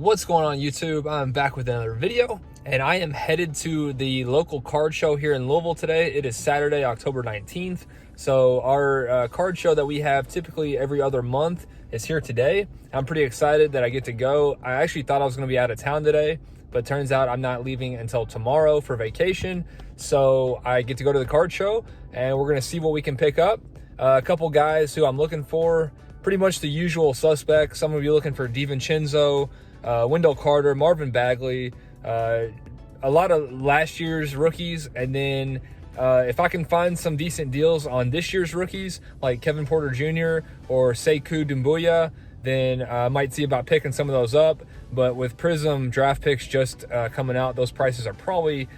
What's going on YouTube? I'm back with another video, and I am headed to the local card show here in Louisville today. It is Saturday, October 19th. So our card show that we have typically every other month is here today. I'm pretty excited that I get to go. I actually thought I was going to be out of town today, but turns out I'm not leaving until tomorrow for vacation. So I get to go to the card show, and we're going to see what we can pick up. A couple guys who I'm looking for, pretty much the usual suspects. Some of you looking for DiVincenzo, Wendell Carter, Marvin Bagley, a lot of last year's rookies, and then if I can find some decent deals on this year's rookies like Kevin Porter Jr. or Sekou Doumbouya, then I might see about picking some of those up. But with Prism draft picks just coming out, those prices are probably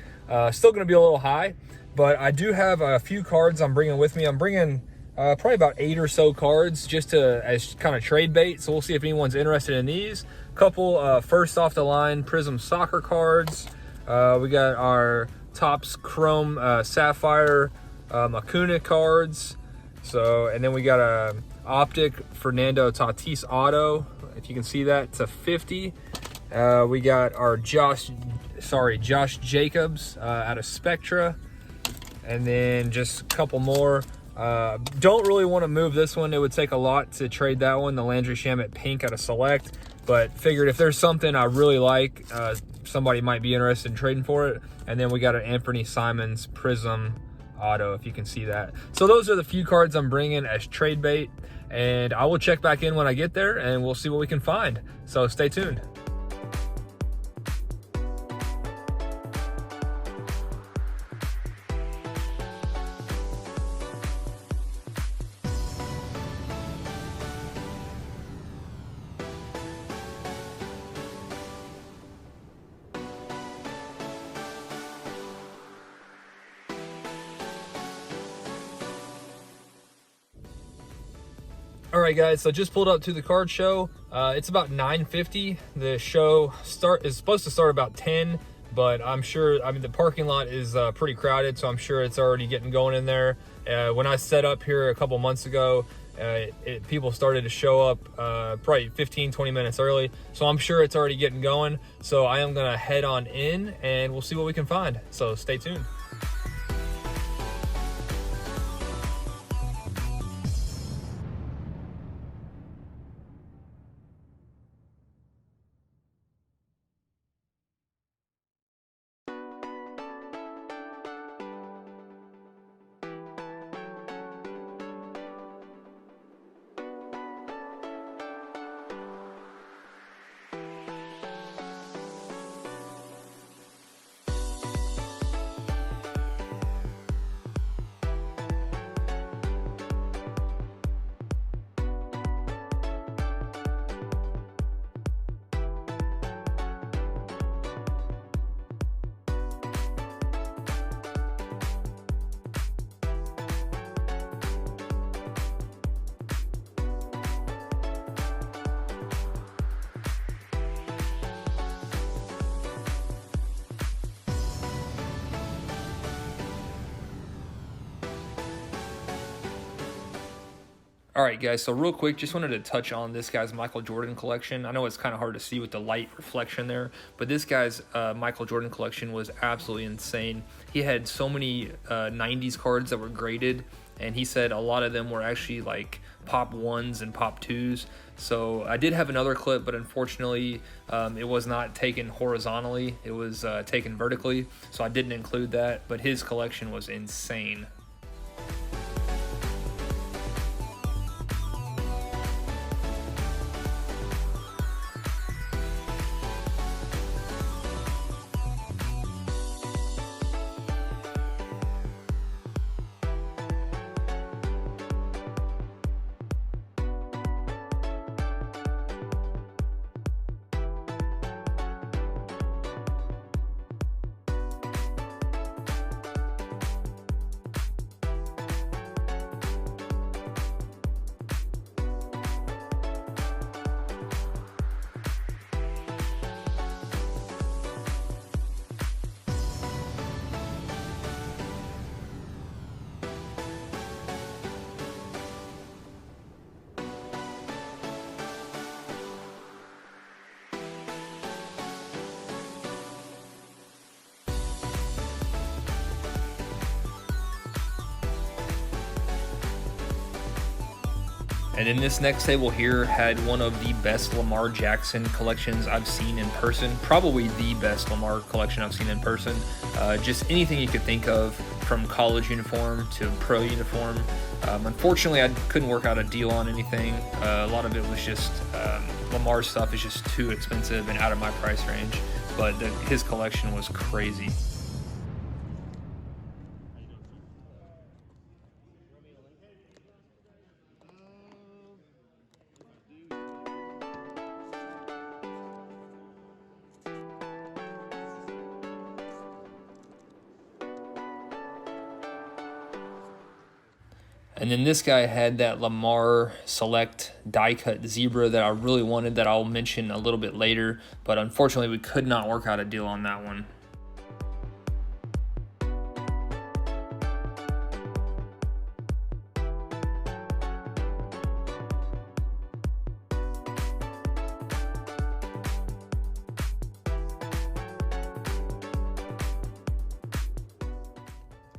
still going to be a little high. But I do have a few cards I'm bringing with me. I'm bringing probably about 8 or so cards just as kind of trade bait. So we'll see if anyone's interested in these. Couple first off the line Prism soccer cards. We got our Topps Chrome Sapphire Acuna cards. So, and then we got a Optic Fernando Tatis auto. If you can see that, it's a 50. We got our Josh Jacobs out of Spectra. And then just a couple more. Don't really want to move this one. It would take a lot to trade that one, the Landry Shamet pink out of Select, but figured if there's something I really like, somebody might be interested in trading for it. And then we got an Anthony Simons Prism auto, if you can see that. So those are the few cards I'm bringing as trade bait, and I will check back in when I get there and we'll see what we can find. So stay tuned. All right, guys, so just pulled up to the card show. It's about 9:50. The show is supposed to start about 10, but I'm sure, I mean, the parking lot is pretty crowded, so I'm sure it's already getting going in there. When I set up here a couple months ago, people started to show up probably 15-20 minutes early, so I'm sure it's already getting going. So I am gonna head on in and we'll see what we can find. So stay tuned. All right, guys, so real quick, just wanted to touch on this guy's Michael Jordan collection. I know it's kind of hard to see with the light reflection there, but this guy's Michael Jordan collection was absolutely insane. He had so many 90s cards that were graded, and he said a lot of them were actually like pop 1s and pop 2s. So I did have another clip, but unfortunately it was not taken horizontally. It was taken vertically, so I didn't include that, but his collection was insane. And in this next table here had one of the best Lamar Jackson collections I've seen in person. Probably the best Lamar collection I've seen in person. Just anything you could think of, from college uniform to pro uniform. Unfortunately, I couldn't work out a deal on anything. A lot of it was just Lamar's stuff is just too expensive and out of my price range. But his collection was crazy. And then this guy had that Lamar Select die cut zebra that I really wanted, that I'll mention a little bit later, but unfortunately we could not work out a deal on that one.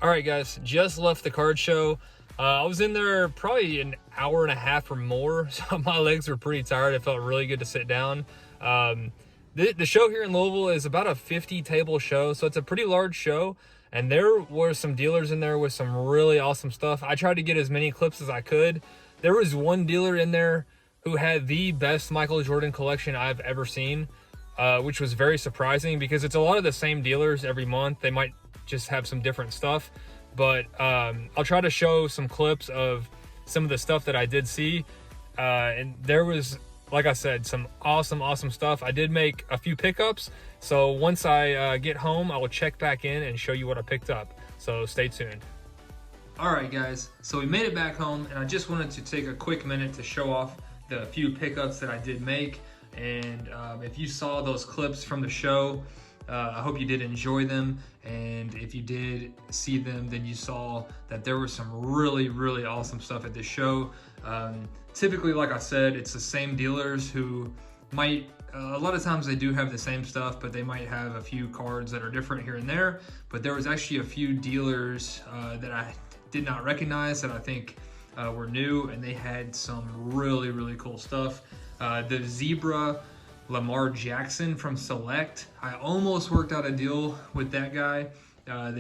All right, guys, just left the card show. I was in there probably an hour and a half or more, so my legs were pretty tired. It felt really good to sit down. The show here in Louisville is about a 50 table show, so it's a pretty large show, and there were some dealers in there with some really awesome stuff. I tried to get as many clips as I could. There was one dealer in there who had the best Michael Jordan collection I've ever seen, which was very surprising because it's a lot of the same dealers every month. They might just have some different stuff. But I'll try to show some clips of some of the stuff that I did see. And there was, like I said, some awesome stuff. I did make a few pickups. So once I get home, I will check back in and show you what I picked up. So stay tuned. All right, guys. So we made it back home, and I just wanted to take a quick minute to show off the few pickups that I did make. And if you saw those clips from the show, I hope you did enjoy them, and if you did see them, then you saw that there was some really awesome stuff at this show. Typically, like I said, it's the same dealers who might, a lot of times they do have the same stuff, but they might have a few cards that are different here and there. But there was actually a few dealers that I did not recognize that I think were new, and they had some really cool stuff. The Zebra Lamar Jackson from Select, I almost worked out a deal with that guy.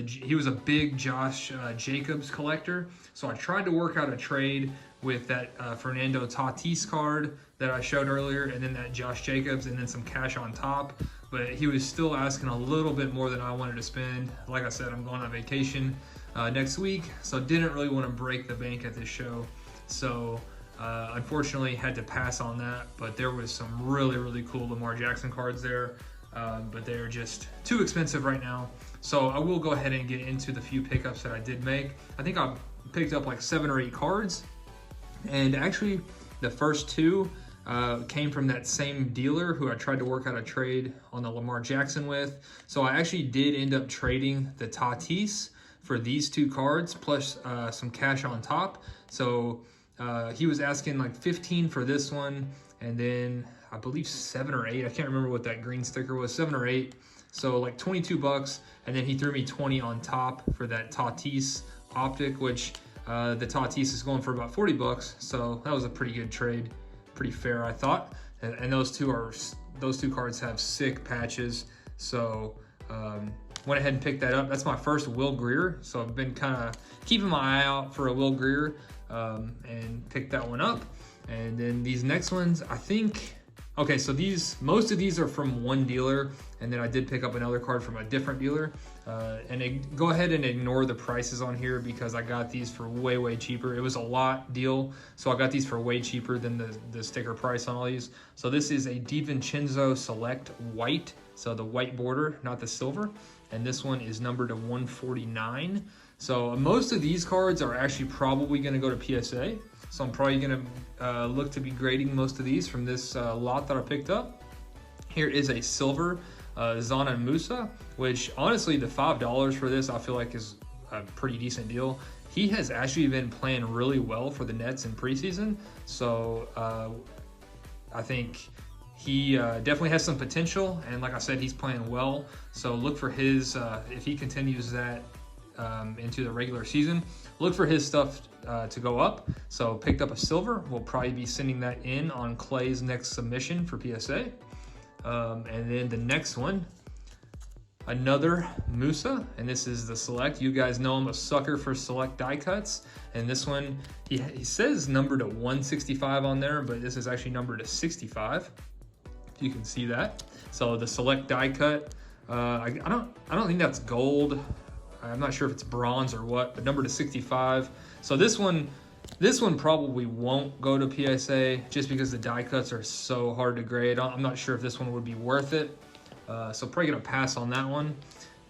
He was a big Josh Jacobs collector, so I tried to work out a trade with that Fernando Tatis card that I showed earlier, and then that Josh Jacobs, and then some cash on top. But he was still asking a little bit more than I wanted to spend. Like I said, I'm going on vacation next week, so didn't really want to break the bank at this show. So unfortunately had to pass on that, but there was some really cool Lamar Jackson cards there, but they're just too expensive right now. So I will go ahead and get into the few pickups that I did make. I think I picked up like 7 or 8 cards, and actually the first 2 came from that same dealer who I tried to work out a trade on the Lamar Jackson with. So I actually did end up trading the Tatis for these 2 cards plus some cash on top. So he was asking like 15 for this one, and then I believe 7 or 8. I can't remember what that green sticker was, 7 or 8. So like 22 bucks, and then he threw me 20 on top for that Tatis optic, which the Tatis is going for about 40 bucks. So that was a pretty good trade, pretty fair, I thought. And those two cards have sick patches. So went ahead and picked that up. That's my first Will Greer, so I've been kind of keeping my eye out for a Will Greer, and picked that one up. And then these next ones, I think, okay, so most of these are from one dealer, and then I did pick up another card from a different dealer. Go ahead and ignore the prices on here because I got these for way cheaper. It was a lot deal, so I got these for way cheaper than the sticker price on all these. So this is a DiVincenzo Select White, so the white border, not the silver. And this one is numbered to 149. So most of these cards are actually probably going to go to PSA. So I'm probably going to look to be grading most of these from this lot that I picked up. Here is a silver Zana Musa, which honestly the $5 for this I feel like is a pretty decent deal. He has actually been playing really well for the Nets in preseason. So I think he definitely has some potential, and like I said, he's playing well. So look for his, if he continues that into the regular season, look for his stuff to go up. So picked up a silver. We'll probably be sending that in on Clay's next submission for PSA. And then the next one, another Musa, and this is the Select. You guys know I'm a sucker for Select die cuts, and this one, he says numbered to 165 on there, but this is actually numbered to 65. You can see that. So the Select die cut, I don't think that's gold. I'm not sure if it's bronze or what, but numbered to 65. So this one probably won't go to PSA just because the die cuts are so hard to grade. I'm not sure if this one would be worth it. So probably gonna pass on that one.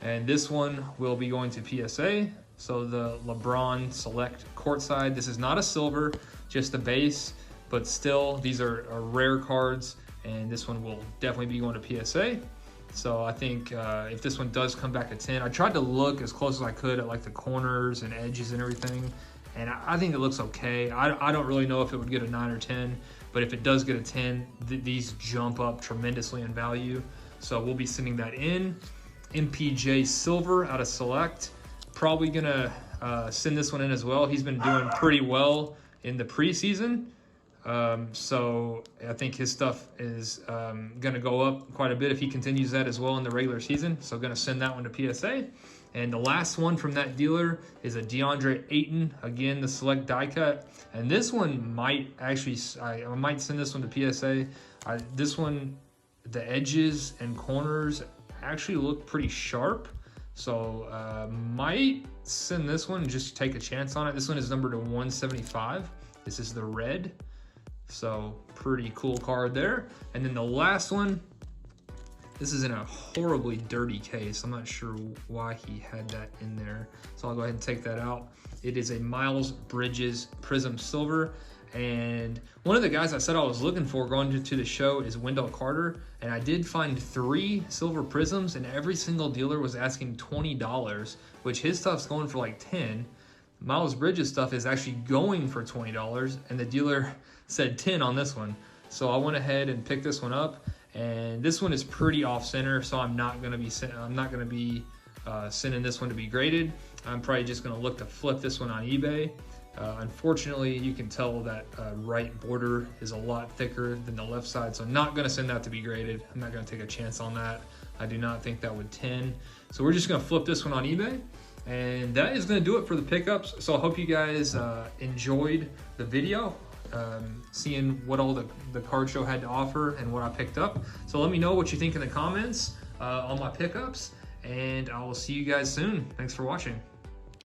And this one will be going to PSA. So the LeBron Select Courtside. This is not a silver, just a base, but still these are rare cards, and this one will definitely be going to PSA. So I think if this one does come back at 10, I tried to look as close as I could at like the corners and edges and everything, and I think it looks okay. I don't really know if it would get a 9 or 10, but if it does get a 10, these jump up tremendously in value. So we'll be sending that in. MPJ Silver out of Select. Probably gonna send this one in as well. He's been doing pretty well in the preseason. So I think his stuff is gonna go up quite a bit if he continues that as well in the regular season. So gonna send that one to PSA. And the last one from that dealer is a DeAndre Ayton, again, the Select die cut. And this one might actually, I might send this one to PSA. This one, the edges and corners actually look pretty sharp. So might send this one and just take a chance on it. This one is numbered to 175. This is the red. So pretty cool card there. And then the last one, this is in a horribly dirty case. I'm not sure why he had that in there. So I'll go ahead and take that out. It is a Miles Bridges Prism Silver. And one of the guys I said I was looking for going to the show is Wendell Carter. And I did find 3 silver prisms, and every single dealer was asking $20, which his stuff's going for like 10. Miles Bridges stuff is actually going for $20, and the dealer said 10 on this one. So I went ahead and picked this one up, and this one is pretty off center, so I'm not gonna be sending this one to be graded. I'm probably just gonna look to flip this one on eBay. Unfortunately, you can tell that right border is a lot thicker than the left side, so I'm not gonna send that to be graded. I'm not gonna take a chance on that. I do not think that would 10. So we're just gonna flip this one on eBay. And that is gonna do it for the pickups. So I hope you guys enjoyed the video, seeing what all the card show had to offer and what I picked up. So let me know what you think in the comments on my pickups, and I will see you guys soon. Thanks for watching.